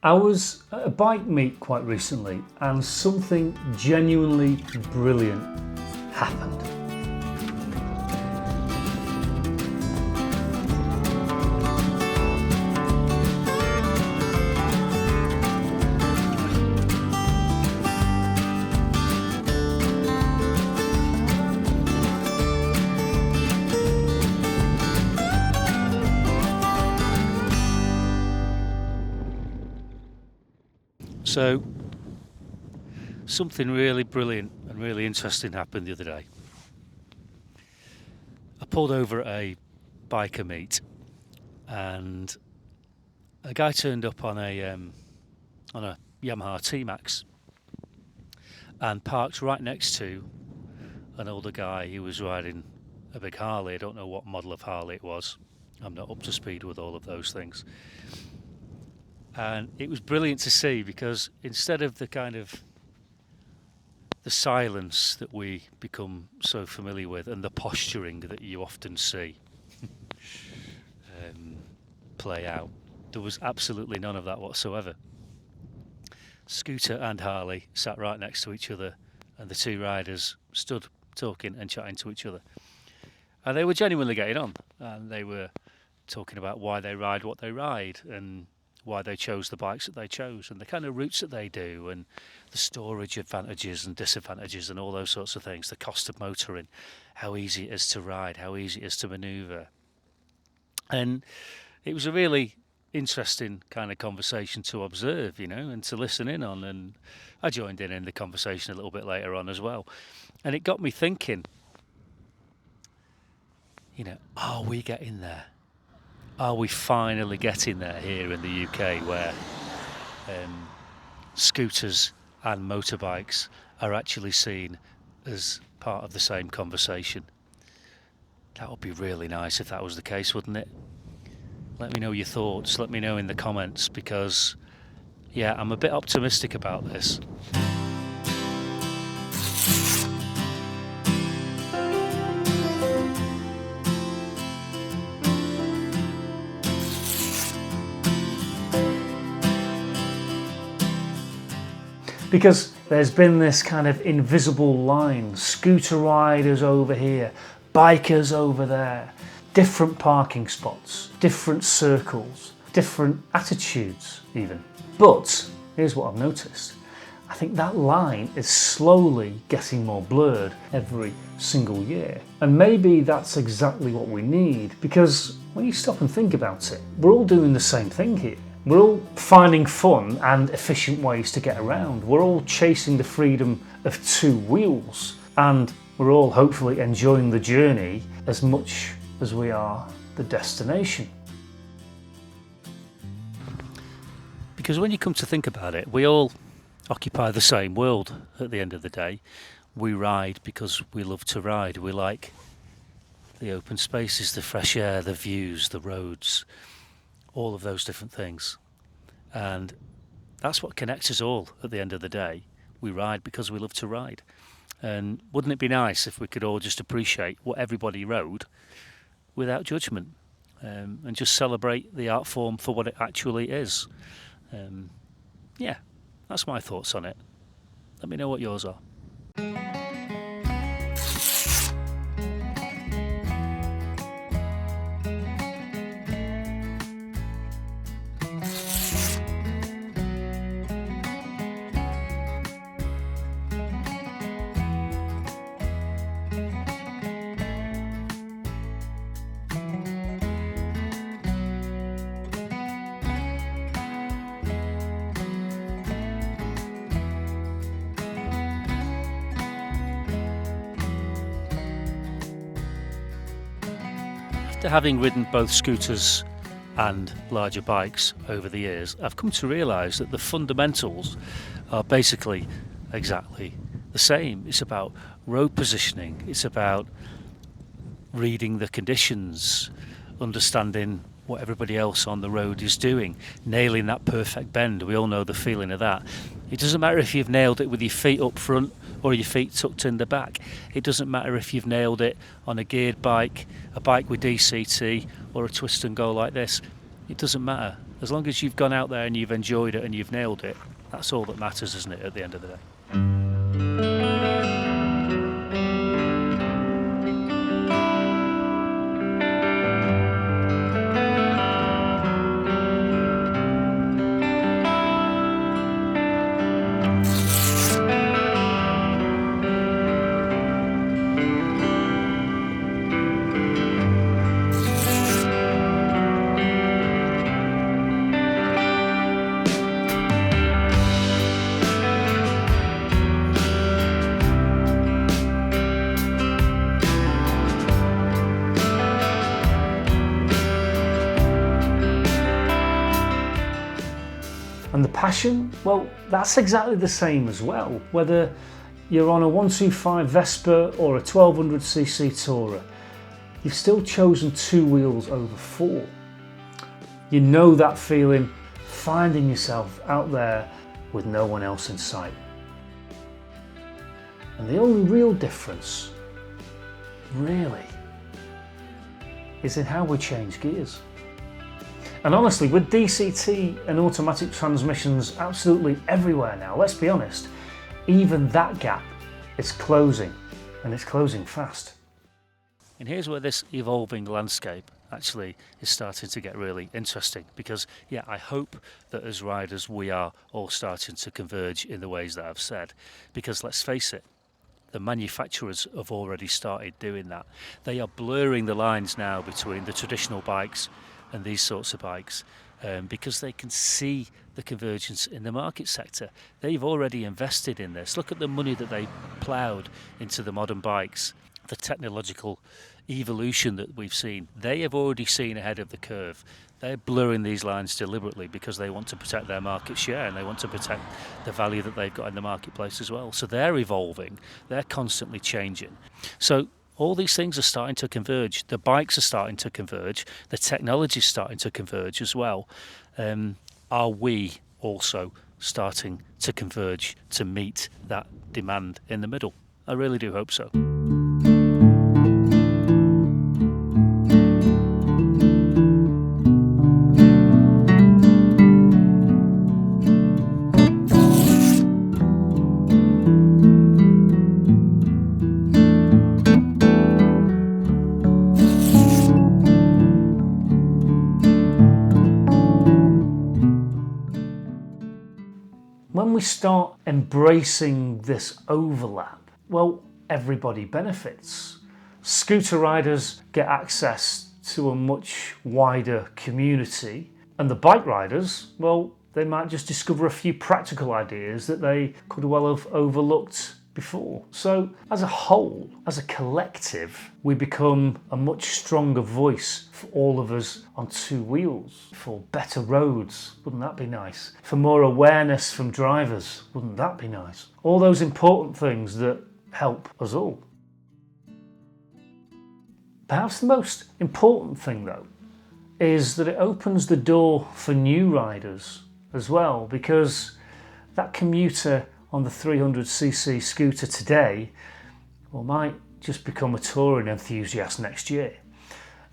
I was at a bike meet quite recently and something genuinely brilliant happened. So, something really brilliant and really interesting happened the other day. I pulled over at a biker meet, and a guy turned up on a Yamaha Tmax and parked right next to an older guy who was riding a big Harley. I don't know what model of Harley it was. I'm not up to speed with all of those things. And it was brilliant to see, because instead of the kind of the silence that we become so familiar with and the posturing that you often see play out, there was absolutely none of that whatsoever. Scooter and Harley sat right next to each other, and the two riders stood talking and chatting to each other. And they were genuinely getting on, and they were talking about why they ride what they ride, and why they chose the bikes that they chose, and the kind of routes that they do, and the storage advantages and disadvantages and all those sorts of things, the cost of motoring, how easy it is to ride, how easy it is to manoeuvre. And it was a really interesting kind of conversation to observe, and to listen in on, and I joined in the conversation a little bit later on as well. And it got me thinking, are we getting there? Are we finally getting there here in the UK, where scooters and motorbikes are actually seen as part of the same conversation? That would be really nice if that was the case, wouldn't it? Let me know your thoughts, let me know in the comments, because I'm a bit optimistic about this. Because there's been this kind of invisible line, scooter riders over here, bikers over there, different parking spots, different circles, different attitudes even. But here's what I've noticed. I think that line is slowly getting more blurred every single year. And maybe that's exactly what we need, because when you stop and think about it, we're all doing the same thing here. We're all finding fun and efficient ways to get around. We're all chasing the freedom of two wheels, and we're all hopefully enjoying the journey as much as we are the destination. Because when you come to think about it, we all occupy the same world at the end of the day. We ride because we love to ride. We like the open spaces, the fresh air, the views, the roads, all of those different things. And that's what connects us all at the end of the day. We ride because we love to ride. And wouldn't it be nice if we could all just appreciate what everybody rode without judgment, and just celebrate the art form for what it actually is? That's my thoughts on it. Let me know what yours are. After having ridden both scooters and larger bikes over the years, I've come to realise that the fundamentals are basically exactly the same. It's about road positioning, it's about reading the conditions, understanding what everybody else on the road is doing, nailing that perfect bend. We all know the feeling of that. It doesn't matter if you've nailed it with your feet up front or your feet tucked in the back. It doesn't matter if you've nailed it on a geared bike, a bike with DCT, or a twist and go like this. It doesn't matter. As long as you've gone out there and you've enjoyed it and you've nailed it, that's all that matters, isn't it, at the end of the day? And the passion, well, that's exactly the same as well. Whether you're on a 125 Vespa or a 1200cc Tourer, you've still chosen two wheels over four. You know that feeling, finding yourself out there with no one else in sight. And the only real difference, really, is in how we change gears. And honestly, with DCT and automatic transmissions absolutely everywhere now, let's be honest, even that gap is closing, and it's closing fast. And here's where this evolving landscape actually is starting to get really interesting, because yeah, I hope that as riders we are all starting to converge in the ways that I've said, because let's face it, the manufacturers have already started doing that. They are blurring the lines now between the traditional bikes and these sorts of bikes, because they can see the convergence in the market sector. They've already invested in this. Look at the money that they ploughed into the modern bikes, the technological evolution that we've seen. They have already seen ahead of the curve. They're blurring these lines deliberately because they want to protect their market share and they want to protect the value that they've got in the marketplace as well. So they're evolving, they're constantly changing. So all these things are starting to converge. The bikes are starting to converge. The technology is starting to converge as well. Are we also starting to converge to meet that demand in the middle? I really do hope so. When we start embracing this overlap, well, everybody benefits. Scooter riders get access to a much wider community, and the bike riders, well, they might just discover a few practical ideas that they could well have overlooked before. So as a whole, as a collective, we become a much stronger voice for all of us on two wheels, for better roads, wouldn't that be nice? For more awareness from drivers, wouldn't that be nice? All those important things that help us all. Perhaps the most important thing though is that it opens the door for new riders as well, because that commuter on the 300cc scooter today, well, might just become a touring enthusiast next year.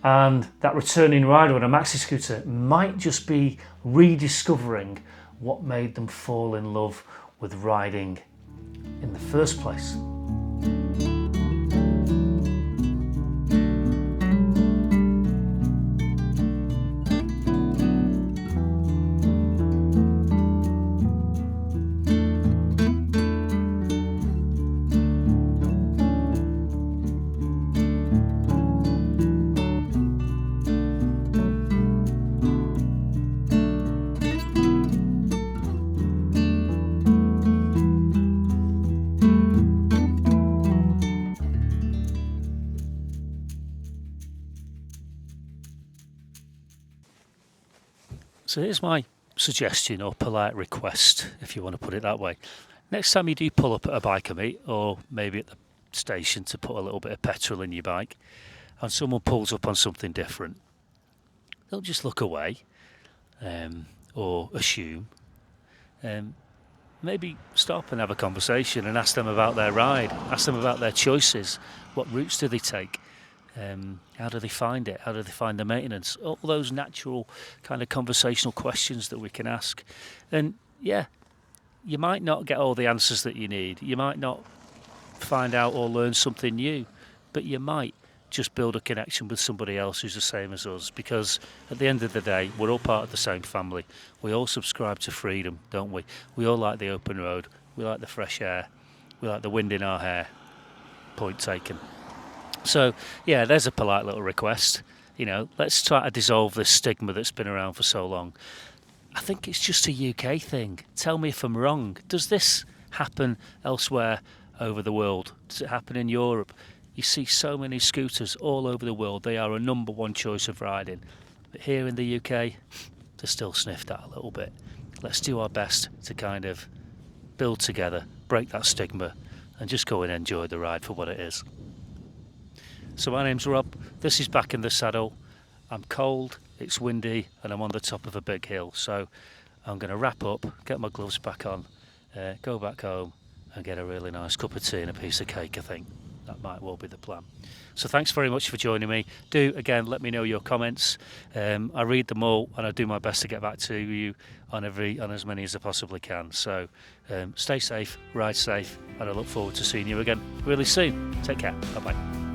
And that returning rider on a maxi-scooter might just be rediscovering what made them fall in love with riding in the first place. So here's my suggestion or polite request, if you want to put it that way. Next time you do pull up at a biker meet, or maybe at the station to put a little bit of petrol in your bike, and someone pulls up on something different, don't just look away or assume. Maybe stop and have a conversation and ask them about their ride, ask them about their choices, what routes do they take, How do they find it? How do they find the maintenance? All those natural kind of conversational questions that we can ask. And yeah, you might not get all the answers that you need. You might not find out or learn something new, but you might just build a connection with somebody else who's the same as us, because at the end of the day, we're all part of the same family. We all subscribe to freedom, don't we? We all like the open road. We like the fresh air. We like the wind in our hair. Point taken. So, yeah, there's a polite little request. Let's try to dissolve this stigma that's been around for so long. I think it's just a UK thing. Tell me if I'm wrong. Does this happen elsewhere over the world? Does it happen in Europe? You see so many scooters all over the world. They are a number one choice of riding. But here in the UK, they're still sniffed at a little bit. Let's do our best to kind of build together, break that stigma, and just go and enjoy the ride for what it is. So my name's Rob. This is Back in the Saddle. I'm cold, it's windy, and I'm on the top of a big hill. So I'm going to wrap up, get my gloves back on, go back home, and get a really nice cup of tea and a piece of cake, I think. That might well be the plan. So thanks very much for joining me. Do, again, let me know your comments. I read them all, and I do my best to get back to you on as many as I possibly can. So stay safe, ride safe, and I look forward to seeing you again really soon. Take care. Bye-bye.